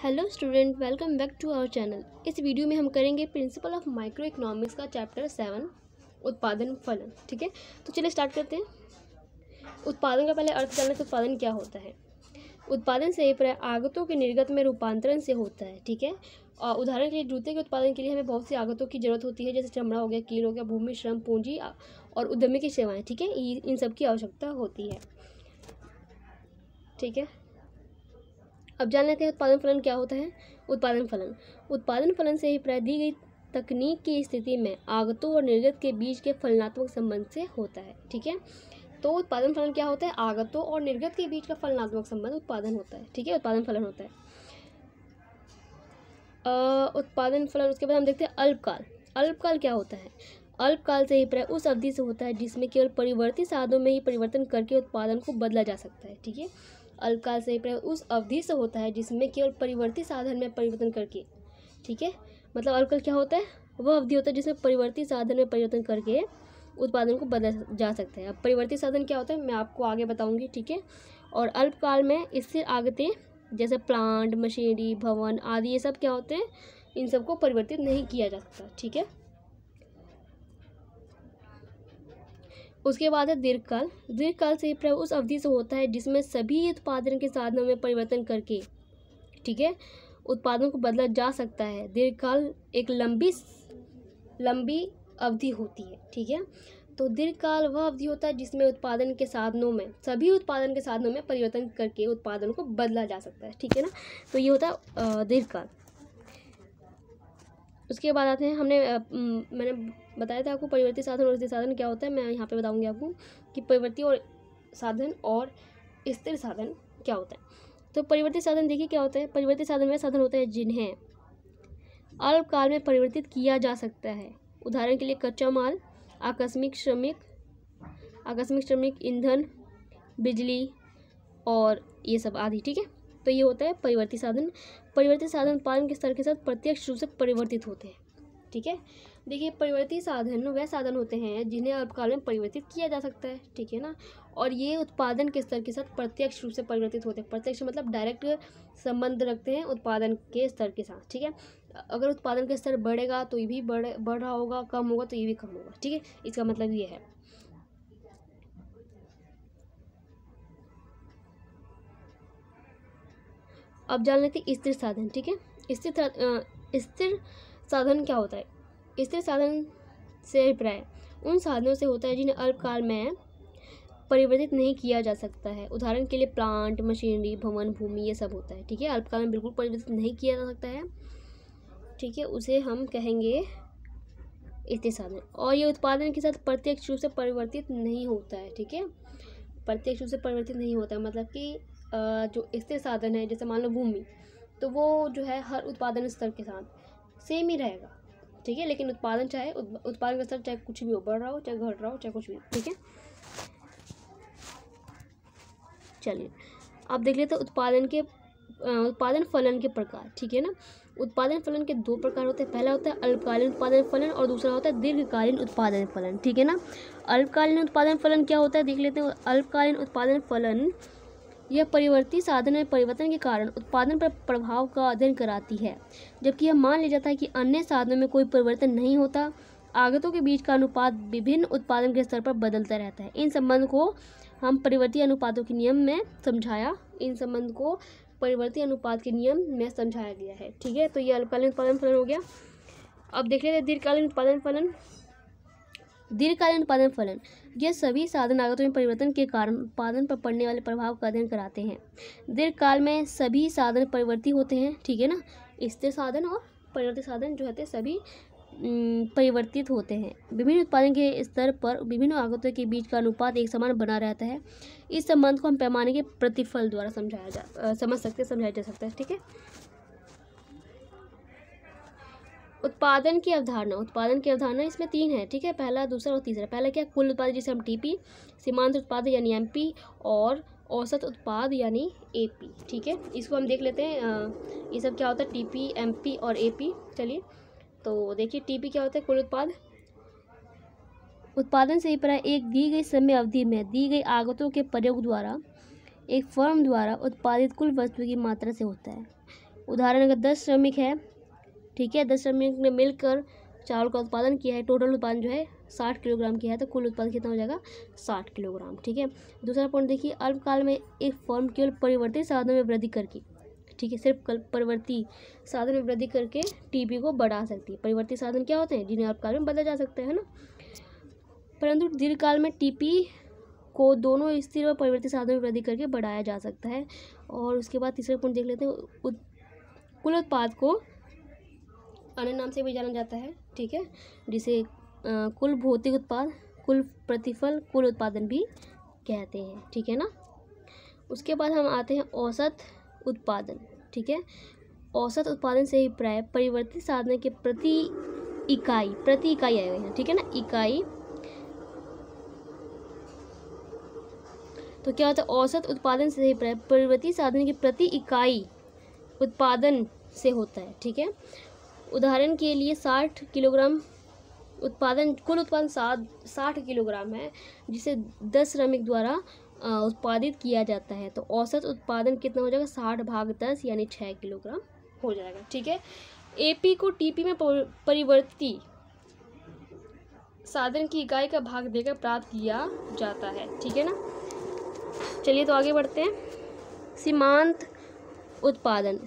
Hello student, welcome back to our channel. इस video में हम करेंगे प्रिंसिपल ऑफ माइक्रो इकोनॉमिक्स का चैप्टर 7 उत्पादन फलन। ठीक है, तो चलिए स्टार्ट करते हैं। उत्पादन का पहले अर्थ जानना, तो उत्पादन क्या होता है। उत्पादन से प्राय आगतों के निर्गत में रूपांतरण से होता है। ठीक है, और उदाहरण के लिए जूते के उत्पादन के लिए हमें बहुत सी आगतों की जरूरत होती है, जैसे चमड़ा हो गया, कील हो गया, भूमि, श्रम, पूंजी और उद्यमी की सेवाएं। ठीक है, इन सब की आवश्यकता होती है। ठीक है, अब जान लेते हैं उत्पादन फलन क्या होता है। उत्पादन फलन से ही प्राय दी गई तकनीक की स्थिति में आगतों और निर्गत के बीच के फलनात्मक संबंध से होता है। ठीक है, तो उत्पादन फलन क्या होता है, आगतों और निर्गत के बीच का फलनात्मक संबंध उत्पादन होता है। ठीक है, उत्पादन फलन होता है उत्पादन फलन। उसके बाद हम देखते हैं अल्पकाल। अल्पकाल क्या होता है। अल्पकाल से ही प्राय उस अवधि से होता है जिसमें केवल परिवर्ती साधनों में ही परिवर्तन करके उत्पादन को बदला जा सकता है। ठीक है, अल्पकाल से प्राय उस अवधि से होता है जिसमें केवल परिवर्ती साधन में परिवर्तन करके। ठीक है, मतलब अल्पकाल क्या होता है, वह अवधि होता है जिसमें परिवर्ती साधन में परिवर्तन करके उत्पादन को बदला जा सकता है। अब परिवर्ती साधन क्या होता है मैं आपको आगे बताऊंगी। ठीक है, और अल्पकाल में स्थिर आगतें जैसे प्लांट, मशीनरी, भवन आदि ये सब क्या होते हैं, इन सबको परिवर्तित नहीं किया जा सकता। ठीक है, उसके बाद है दीर्घकाल। दीर्घकाल से प्राय उस अवधि से होता है जिसमें सभी उत्पादन के साधनों में परिवर्तन करके, ठीक है, उत्पादन को बदला जा सकता है। दीर्घकाल एक लंबी अवधि होती है। ठीक है, तो दीर्घकाल वह अवधि होता है जिसमें उत्पादन के साधनों में सभी उत्पादन के साधनों में परिवर्तन करके उत्पादन को बदला जा सकता है। ठीक है ना, तो ये होता है दीर्घकाल। उसके बाद आते हैं, मैंने बताया था आपको परिवर्ती साधन और स्थिर साधन क्या होता है। मैं यहाँ पे बताऊंगी आपको कि परिवर्ती और साधन और स्थिर साधन क्या होता है। तो परिवर्ती साधन देखिए क्या होता है। परिवर्ती साधन वे साधन होते हैं जिन्हें अल्पकाल में परिवर्तित किया जा सकता है। उदाहरण के लिए कच्चा माल, आकस्मिक श्रमिक, ईंधन, बिजली और ये सब आदि। ठीक है, तो ये होता है परिवर्ती साधन। परिवर्ती साधन उत्पादन के स्तर के साथ प्रत्यक्ष रूप से परिवर्तित होते हैं। ठीक है, देखिए परिवर्ती साधन वह साधन होते हैं जिन्हें अल्पकाल में परिवर्तित किया जा सकता है। ठीक है ना, और ये उत्पादन के स्तर के साथ प्रत्यक्ष रूप से परिवर्तित होते हैं। प्रत्यक्ष मतलब डायरेक्ट संबंध रखते हैं उत्पादन के स्तर के साथ। ठीक है, अगर उत्पादन का स्तर बढ़ेगा तो ये भी बढ़ रहा होगा, कम होगा तो ये भी कम होगा। ठीक है, इसका मतलब ये है। अब जान लेते हैं स्थिर साधन। ठीक है, स्थिर साधन क्या होता है। स्थिर साधन से प्राय उन साधनों से होता है जिन्हें अल्पकाल में परिवर्तित नहीं किया जा सकता है। उदाहरण के लिए प्लांट, मशीनरी, भवन, भूमि ये सब होता है। ठीक है, अल्पकाल में बिल्कुल परिवर्तित नहीं किया जा सकता है। ठीक है, उसे हम कहेंगे स्थिर साधन। और ये उत्पादन के साथ प्रत्यक्ष रूप से परिवर्तित नहीं होता है। ठीक है, प्रत्यक्ष रूप से परिवर्तित नहीं होता है, मतलब कि जो स्थिर साधन है जैसे मान लो भूमि, तो वो जो है हर उत्पादन स्तर के साथ सेम ही रहेगा। ठीक है, लेकिन उत्पादन उत्पादन का स्तर चाहे कुछ भी हो, बढ़ रहा हो चाहे घट रहा हो चाहे कुछ भी। ठीक है, चलिए अब देख लेते हैं उत्पादन फलन के प्रकार। ठीक है ना, उत्पादन फलन के दो प्रकार होते हैं। पहला होता है अल्पकालीन उत्पादन फलन और दूसरा होता है दीर्घकालीन उत्पादन फलन। ठीक है ना, अल्पकालीन उत्पादन फलन क्या होता है देख लेते हैं। अल्पकालीन उत्पादन फलन यह परिवर्ती साधन में परिवर्तन के कारण उत्पादन पर प्रभाव का अध्ययन कराती है, जबकि यह मान लिया जाता है कि अन्य साधनों में कोई परिवर्तन नहीं होता। आगतों के बीच का अनुपात विभिन्न उत्पादन के स्तर पर बदलता रहता है। इन संबंध को हम परिवर्ती अनुपातों के नियम में समझाया गया है। ठीक है, तो ये अल्पकालीन उत्पादन फलन हो गया। अब देख लेते हैं दीर्घकालीन उत्पादन फलन। दीर्घकालीन उत्पादन फलन यह सभी साधन आगतों में परिवर्तन के कारण उत्पादन पर पड़ने वाले प्रभाव का अध्ययन कराते हैं। दीर्घकाल में सभी साधन परिवर्ती होते हैं। ठीक है ना, स्थिर साधन और परिवर्ती साधन जो होते हैं सभी परिवर्तित होते हैं। विभिन्न उत्पादन के स्तर पर विभिन्न आगतों के बीच का अनुपात एक समान बना रहता है। इस संबंध को हम पैमाने के प्रतिफल द्वारा समझाया जा सकता है। ठीक है, उत्पादन की अवधारणा इसमें 3 है। ठीक है, पहला, दूसरा और तीसरा। पहला क्या, कुल उत्पादन जिसे हम टीपी, सीमांत उत्पाद यानी एमपी और औसत उत्पाद यानी एपी। ठीक है, इसको हम देख लेते हैं ये सब क्या होता है, टीपी, एमपी और एपी। चलिए तो देखिए टीपी क्या होता है, कुल उत्पादन से प्राय एक दी गई समय अवधि में दी गई आगतों के प्रयोग द्वारा एक फर्म द्वारा उत्पादित कुल वस्तु की मात्रा से होता है। उदाहरण अगर 10 श्रमिक है, ठीक है, 10 श्रमिक ने मिलकर चावल का उत्पादन किया है, टोटल उत्पादन जो है 60 किलोग्राम किया है, तो कुल उत्पादन कितना हो जाएगा 60 किलोग्राम। ठीक है, दूसरा पॉइंट देखिए, अल्पकाल में एक फर्म केवल परिवर्तित साधनों में वृद्धि करके, ठीक है, सिर्फ परिवर्ती साधन में वृद्धि करके टीपी को बढ़ा सकती है। परिवर्ती साधन क्या होते हैं, जिन्हें अल्पकाल में बदला जा सकता है ना, परंतु दीर्घकाल में टीपी को दोनों स्थिर व परिवर्ती साधनों में वृद्धि करके बढ़ाया जा सकता है। और उसके बाद तीसरा पॉइंट देख लेते हैं, कुल उत्पाद को अन्य नाम से भी जाना जाता है, ठीक है, जिसे कुल भौतिक उत्पाद, कुल प्रतिफल, कुल उत्पादन भी कहते हैं, ठीक है ना। उसके बाद हम आते हैं औसत उत्पादन, ठीक है। औसत उत्पादन से अभिप्राय परिवर्तित साधन के प्रति इकाई आए हुए हैं, ठीक है ना, इकाई। तो क्या होता है, औसत उत्पादन से अभिप्राय परिवर्तित साधन के प्रति इकाई उत्पादन से होता है, ठीक है। उदाहरण के लिए 60 किलोग्राम उत्पादन, कुल उत्पादन 60 किलोग्राम है, जिसे 10 श्रमिक द्वारा उत्पादित किया जाता है, तो औसत उत्पादन कितना हो जाएगा, 60/10 यानी 6 किलोग्राम हो जाएगा, ठीक है। एपी को टीपी में परिवर्ती साधन की इकाई का भाग देकर प्राप्त किया जाता है, ठीक है ना। चलिए तो आगे बढ़ते हैं। सीमांत उत्पादन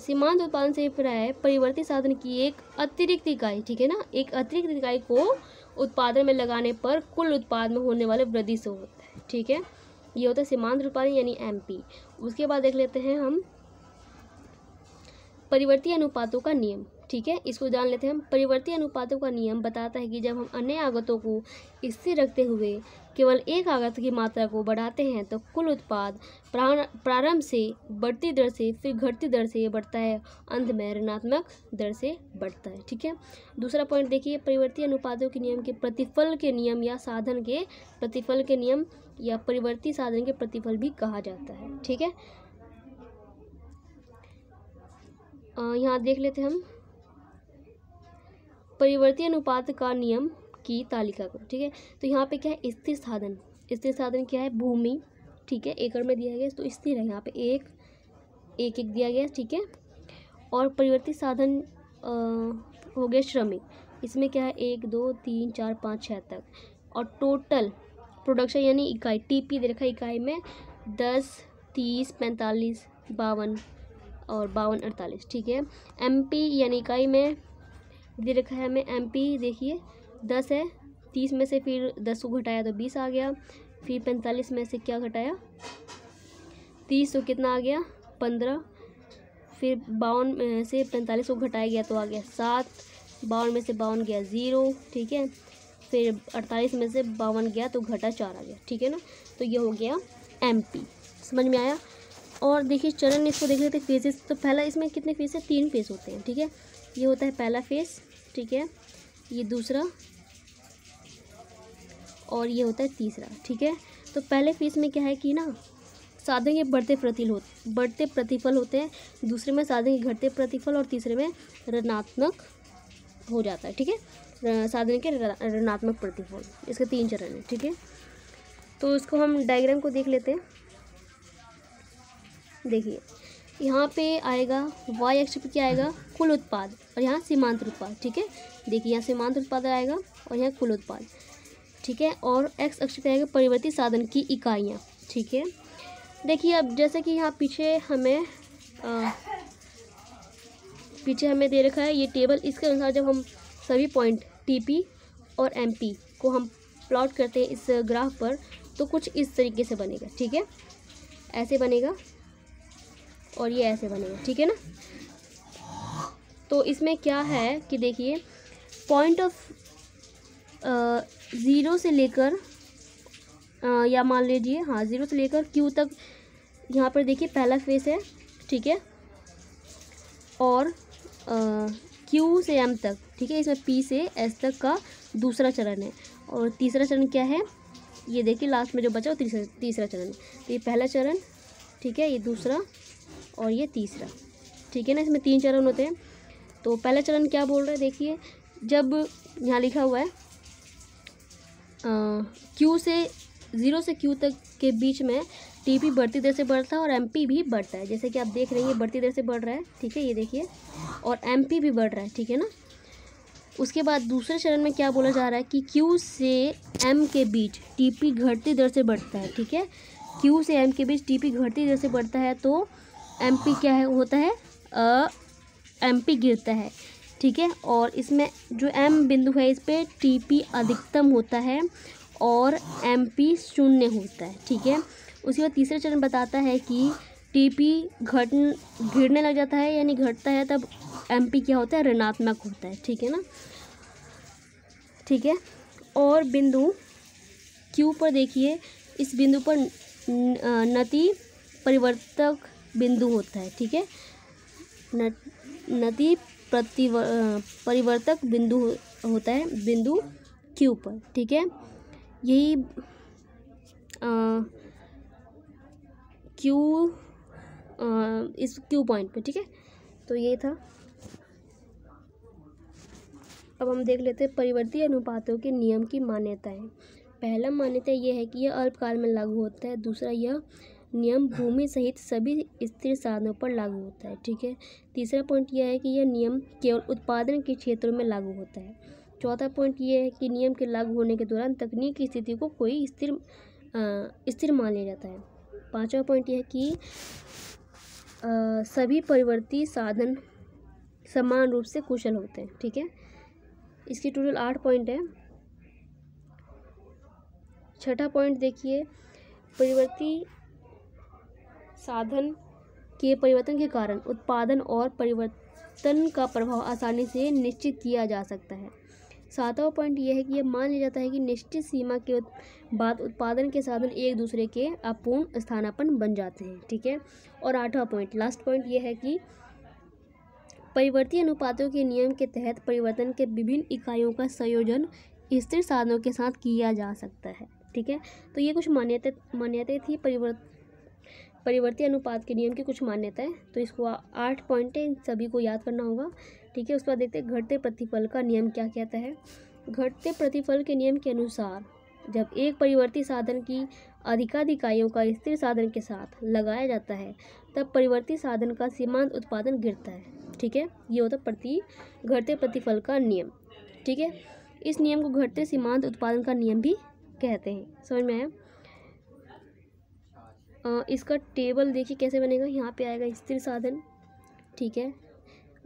से अभिप्राय परिवर्ती साधन की एक अतिरिक्त इकाई, ठीक है ना, एक अतिरिक्त इकाई को उत्पादन में लगाने पर कुल उत्पाद में होने वाले वृद्धि से होता है, ठीक है। ये होता है सीमांत उत्पादन यानी एमपी। उसके बाद देख लेते हैं हम परिवर्ती अनुपातों का नियम, ठीक है, इसको जान लेते हैं हम। परिवर्ती अनुपातों का नियम बताता है कि जब हम अन्य आगतों को स्थिर रखते हुए केवल एक आगत की मात्रा को बढ़ाते हैं तो कुल उत्पाद प्रारंभ से बढ़ती दर से फिर घटती दर से बढ़ता है, अंत में ऋणात्मक दर से बढ़ता है, ठीक है। दूसरा पॉइंट देखिए, परिवर्ती अनुपातों के नियम के प्रतिफल के नियम या साधन के प्रतिफल के नियम या परिवर्ती साधन के प्रतिफल भी कहा जाता है, ठीक है। यहाँ देख लेते हैं हम परिवर्ती अनुपात का नियम की तालिका को, ठीक है। तो यहाँ पे क्या है, स्थिर साधन क्या है, भूमि, ठीक है, एकड़ में दिया गया तो स्थिर है, यहाँ पे एक दिया गया, ठीक है। और परिवर्तित साधन हो गया श्रमिक, इसमें क्या है 1 2 3 4 5 6 तक। और टोटल प्रोडक्शन यानी इकाई, टीपी दे रखा है इकाई में 10 30 45 52 और 52 48, ठीक है। एमपी यानी इकाई में दे रखा है हमें एमपी, देखिए 10 है, 30 में से फिर 10 को घटाया तो 20 आ गया, फिर 45 में से क्या घटाया 30 तो कितना आ गया 15, फिर 52 में से 45 को घटाया गया तो आ गया 7, 52 में से 52 गया 0, ठीक है। फिर 48 में से 52 गया तो घटा 4 आ गया, ठीक है ना। तो ये हो गया एमपी, समझ में आया। और देखिए चरण, इसको देख लेते हैं फेजेस। तो पहला, इसमें कितने फेज है, 3 फेज होते हैं, ठीक है। ये होता है पहला फेज, ठीक है, ये दूसरा और ये होता है तीसरा, ठीक है। तो पहले फेज में क्या है कि ना साधन के बढ़ते प्रतिफल होते हैं, दूसरे में साधन के घटते प्रतिफल और तीसरे में ऋणात्मक हो जाता है, ठीक है, साधन के ऋणात्मक प्रतिफल। इसके 3 चरण हैं, ठीक है। तो इसको हम डायग्राम को देख लेते हैं। देखिए यहाँ पे आएगा वाई अक्ष पे क्या आएगा, कुल उत्पाद, और यहाँ सीमांत उत्पाद, ठीक है। देखिए यहाँ सीमांत उत्पाद आएगा और यहाँ कुल उत्पाद, ठीक है। और एक्स अक्ष पे आएगा परिवर्ती साधन की इकाइयाँ, ठीक है। देखिए अब जैसे कि यहाँ पीछे हमें दे रखा है ये टेबल, इसके अनुसार जब हम सभी पॉइंट टीपी और एमपी को हम प्लॉट करते हैं इस ग्राफ पर, तो कुछ इस तरीके से बनेगा, ठीक है, ऐसे बनेगा और ये ऐसे बनेगा, ठीक है ना। तो इसमें क्या है कि देखिए पॉइंट ऑफ 0 से लेकर या मान लीजिए 0 से लेकर क्यू तक, यहाँ पर देखिए पहला फेस है, ठीक है, और क्यू से एम तक, ठीक है, इसमें पी से एस तक का दूसरा चरण है। और तीसरा चरण क्या है, ये देखिए लास्ट में जो बचा वो तीसरा चरण है। तो ये पहला चरण, ठीक है, ये दूसरा और ये तीसरा, ठीक है ना। इसमें 3 चरण होते हैं। तो पहला चरण क्या बोल रहे हैं, देखिए जब यहाँ लिखा हुआ है क्यू से 0 से क्यू तक के बीच में टीपी बढ़ती दर से बढ़ता है और एमपी भी बढ़ता है, जैसे कि आप देख रहे हैं ये बढ़ती दर से बढ़ रहा है, ठीक है, ये देखिए, और एमपी भी बढ़ रहा है, ठीक है ना। उसके बाद दूसरे चरण में क्या बोला जा रहा है कि क्यू से एम के बीच टीपी घटती दर से बढ़ता है, ठीक है, क्यू से एम के बीच टीपी घटती दर से बढ़ता है, तो एमपी क्या है होता है, एमपी गिरता है, ठीक है। और इसमें जो एम बिंदु है इस पर टीपी अधिकतम होता है और एमपी शून्य होता है, ठीक है। उसके बाद तीसरा चरण बताता है कि टीपी गिरने लग जाता है यानी घटता है, तब एमपी क्या होता है, ऋणात्मक होता है, ठीक है ना, ठीक है। और बिंदु क्यू पर देखिए, इस बिंदु पर नति परिवर्तक बिंदु होता है, ठीक है, नति परिवर्तक बिंदु होता है बिंदु क्यू पर, ठीक है। यही क्यू इस क्यू पॉइंट पे, ठीक है। तो ये था। अब हम देख लेते हैं परिवर्ती अनुपातों के नियम की मान्यताएं। पहला मान्यता यह है कि यह अल्पकाल में लागू होता है। दूसरा, यह नियम भूमि सहित सभी स्थिर साधनों पर लागू होता है, ठीक है। तीसरा पॉइंट यह है कि यह नियम केवल उत्पादन के क्षेत्रों में लागू होता है। चौथा पॉइंट यह है कि नियम के लागू होने के दौरान तकनीक की स्थिति को कोई स्थिर मान लिया जाता है। पांचवा पॉइंट यह है कि सभी परिवर्ती साधन समान रूप से कुशल होते हैं, ठीक है। इसकी टोटल 8 पॉइंट है। छठा पॉइंट देखिए, परिवर्ती साधन के परिवर्तन के कारण उत्पादन और परिवर्तन का प्रभाव आसानी से निश्चित किया जा सकता है। सातवां पॉइंट यह है कि यह मान लिया जाता है कि निश्चित सीमा के बाद उत्पादन के साधन एक दूसरे के अपूर्ण स्थानापन्न बन जाते हैं, ठीक है। और आठवां पॉइंट, लास्ट पॉइंट यह है कि परिवर्ती अनुपातों के नियम के तहत परिवर्तन के विभिन्न इकाइयों का संयोजन स्थिर साधनों के साथ किया जा सकता है, ठीक है। तो ये कुछ मान्यताएं थी परिवर्ती अनुपात के नियम की कुछ मान्यताएं। तो इसको 8 पॉइंट है, इन सभी को याद करना होगा, ठीक है। उसके बाद देखते हैं घटते प्रतिफल का नियम क्या कहता है। घटते प्रतिफल के नियम के अनुसार जब एक परिवर्ती साधन की अधिकाधिक इकाइयों का स्थिर साधन के साथ लगाया जाता है तब परिवर्ती साधन का सीमांत उत्पादन गिरता है, ठीक है। ये होता है घटते प्रतिफल का नियम, ठीक है। इस नियम को घटते सीमांत उत्पादन का नियम भी कहते हैं। समझ में आया। इसका टेबल देखिए कैसे बनेगा। यहाँ पे आएगा स्थिर साधन, ठीक है।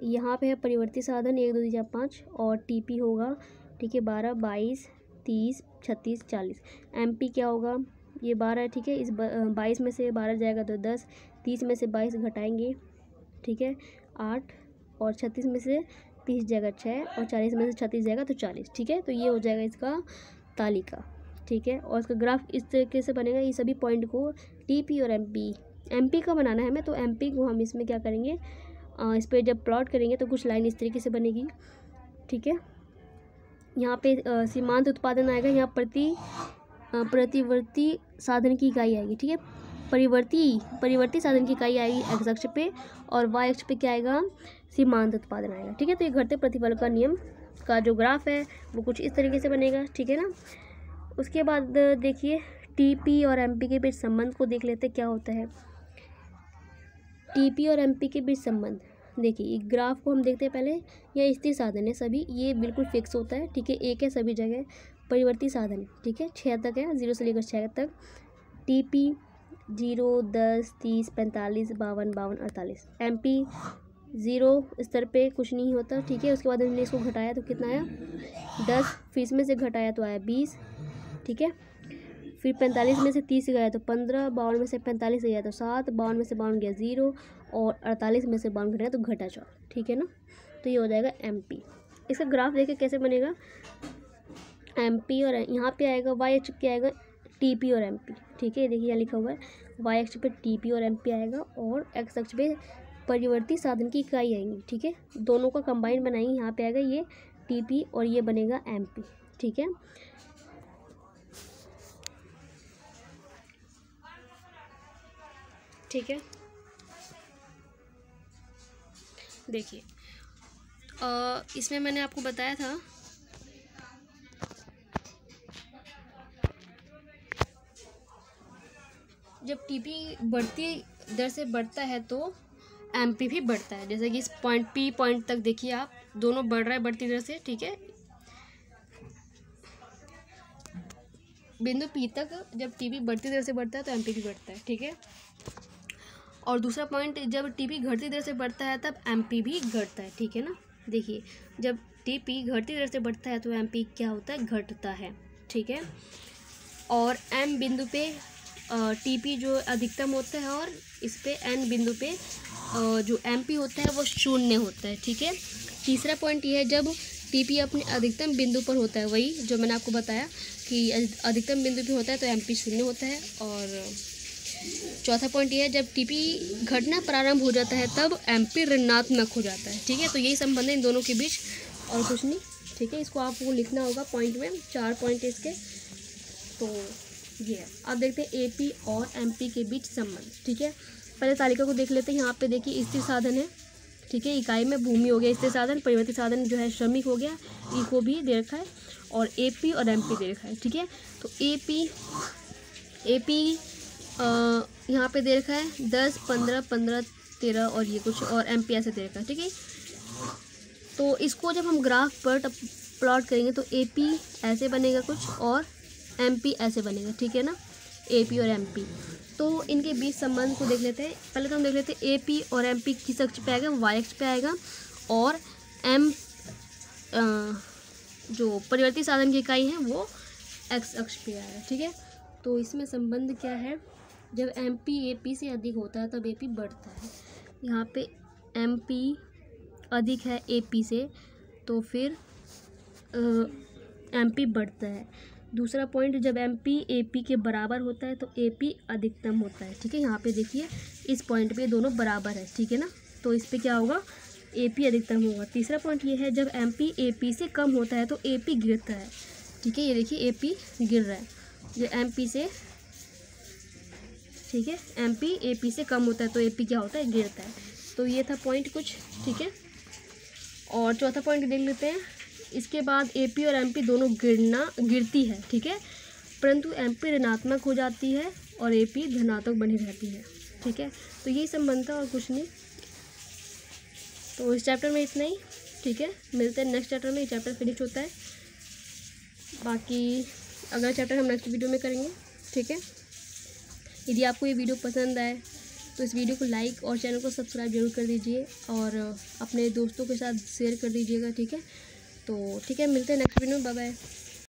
यहाँ पे है परिवर्ती साधन 1 2 3 4 5 और टीपी होगा, ठीक है, 12 22 30 36 40। एमपी क्या होगा, ये 12 है, ठीक है। इस 22 में से 12 जाएगा तो 10, 30 में से 22 घटाएंगे, ठीक है, 8, और 36 में से 30 जाएगा 6, और 40 में से 36 जाएगा तो 40, ठीक है। तो ये हो जाएगा इसका तालिका, ठीक है। और इसका ग्राफ इस तरीके से बनेगा। ये सभी पॉइंट को टीपी और एमपी का बनाना है हमें, तो एमपी को हम इसमें क्या करेंगे, इस पर जब प्लॉट करेंगे तो कुछ लाइन इस तरीके से बनेगी, ठीक है। यहाँ पे सीमांत उत्पादन आएगा, यहाँ प्रतिवर्ती साधन की इकाई आएगी, ठीक है। परिवर्ती साधन की इकाई आएगी एक्स अक्ष पे, और वाई अक्ष पे क्या आएगा, सीमांत उत्पादन आएगा, ठीक है। तो ये घटते प्रतिफल का नियम का जो ग्राफ है वो कुछ इस तरीके से बनेगा, ठीक है ना। उसके बाद देखिए टीपी और एमपी के बीच संबंध को देख लेते क्या होता है। टीपी और एमपी के बीच संबंध देखिए, ग्राफ को हम देखते हैं पहले। यह स्थिर साधन है सभी, ये बिल्कुल फिक्स होता है, ठीक है, एक है सभी जगह। परिवर्ती साधन, ठीक है, 6 तक है, 0 से लेकर 6 तक। टीपी 0 10 30 45 52 52 48। एमपी 0 स्तर पे कुछ नहीं होता, ठीक है। उसके बाद हमने इसको घटाया तो कितना आया 10, फिर इसमें से घटाया तो आया 20, ठीक है। फिर 45 में से 30 गया तो 15, 52 में से 45 गया तो 7, 52 में से 52 गया 0, और 48 में से 52 घटा तो घटा 4, ठीक है ना। तो ये हो जाएगा एमपी। इसका ग्राफ देखिए कैसे बनेगा। एमपी और यहाँ पे आएगा वाई अक्ष पे आएगा टीपी और एमपी, ठीक है। देखिए यहाँ लिखा हुआ है वाई अक्ष पे टीपी और एमपी आएगा, और एक्स अक्ष पे परिवर्ती साधन की इकाई आएंगी, ठीक है। दोनों का कंबाइन बनाएंगे, यहाँ पे आएगा ये टीपी और ये बनेगा एमपी, ठीक है। ठीक है, देखिए इसमें मैंने आपको बताया था जब टीपी बढ़ती दर से बढ़ता है तो एमपी भी बढ़ता है। जैसे कि इस पॉइंट पी पॉइंट तक देखिए आप, दोनों बढ़ रहा है बढ़ती दर से, ठीक है। बिंदु पी तक जब टीपी बढ़ती दर से बढ़ता है तो एमपी भी बढ़ता है, ठीक है। और दूसरा पॉइंट, जब टीपी घटती दर से बढ़ता है तब एमपी भी घटता है, ठीक है ना। देखिए जब टीपी घटती दर से बढ़ता है तो एमपी क्या होता है, घटता है, ठीक है। और एम बिंदु पे टीपी जो अधिकतम होता है और इस पे एन बिंदु पे जो एमपी होता है वो शून्य होता है, ठीक है। तीसरा पॉइंट ये है, जब टीपी अपने अधिकतम बिंदु पर होता है, वही जो मैंने आपको बताया कि अधिकतम बिंदु पे होता है तो एमपी शून्य होता है। और चौथा पॉइंट ये है, जब टीपी घटना प्रारंभ हो जाता है तब एमपी ऋणात्मक हो जाता है, ठीक है। तो यही संबंध है इन दोनों के बीच और कुछ नहीं, ठीक है। इसको आपको लिखना होगा पॉइंट में, 4 पॉइंट इसके। तो ये है, अब देखते हैं एपी और एमपी के बीच संबंध, ठीक है। पहले तालिका को देख लेते हैं। यहाँ पे देखिए स्थिर साधन है, ठीक है। इकाई में भूमि हो गया स्थिर साधन, परिवर्ती साधन जो है श्रमिक हो गया, इको भी दे रखा है, और एपी और एमपी दे रखा है, ठीक है। तो एपी यहाँ पे दे रखा है 10, 15, 15, 13 और ये कुछ, और एमपी ऐसे दे रखा है, ठीक है। तो इसको जब हम ग्राफ पर प्लॉट करेंगे तो एपी ऐसे बनेगा कुछ और एमपी ऐसे बनेगा, ठीक है ना, एपी और एमपी। तो इनके बीच संबंध को देख लेते हैं। पहले तो हम देख लेते हैं एपी और एमपी किस अक्ष पे आएगा, वाई अक्ष पे आएगा, और एम जो परिवर्ती साधन की इकाई है वो एक्स अक्ष पे आएगा, ठीक है। तो इसमें संबंध क्या है, जब एमपी एपी से अधिक होता है तब एपी बढ़ता है। यहाँ पे एमपी अधिक है एपी से तो फिर एमपी बढ़ता है। दूसरा पॉइंट, जब एमपी एपी के बराबर होता है तो एपी अधिकतम होता है, ठीक है। यहाँ पे देखिए इस पॉइंट पे दोनों बराबर है, ठीक है ना, तो इस पे क्या होगा, एपी अधिकतम होगा। तीसरा पॉइंट ये है, जब एमपी एपी से कम होता है तो एपी गिरता है, ठीक है। ये देखिए एपी गिर रहा है, जो एमपी से, ठीक है, एमपी एपी से कम होता है तो एपी क्या होता है, गिरता है। तो ये था पॉइंट कुछ, ठीक है। और चौथा पॉइंट देख लेते हैं। इसके बाद एपी और एमपी दोनों गिरती है, ठीक है, परंतु एमपी ऋणात्मक हो जाती है और एपी धनात्मक बनी रहती है, ठीक है। तो यही संबंध था और कुछ नहीं। तो इस चैप्टर में इतना ही, ठीक है। मिलते हैं नेक्स्ट चैप्टर में, ये चैप्टर फिनिश होता है। बाकी अगला चैप्टर हम नेक्स्ट वीडियो में करेंगे, ठीक है। यदि आपको ये वीडियो पसंद आए तो इस वीडियो को लाइक और चैनल को सब्सक्राइब जरूर कर दीजिए और अपने दोस्तों के साथ शेयर कर दीजिएगा, ठीक है। तो ठीक है, मिलते हैं नेक्स्ट वीडियो में, बाय बाय।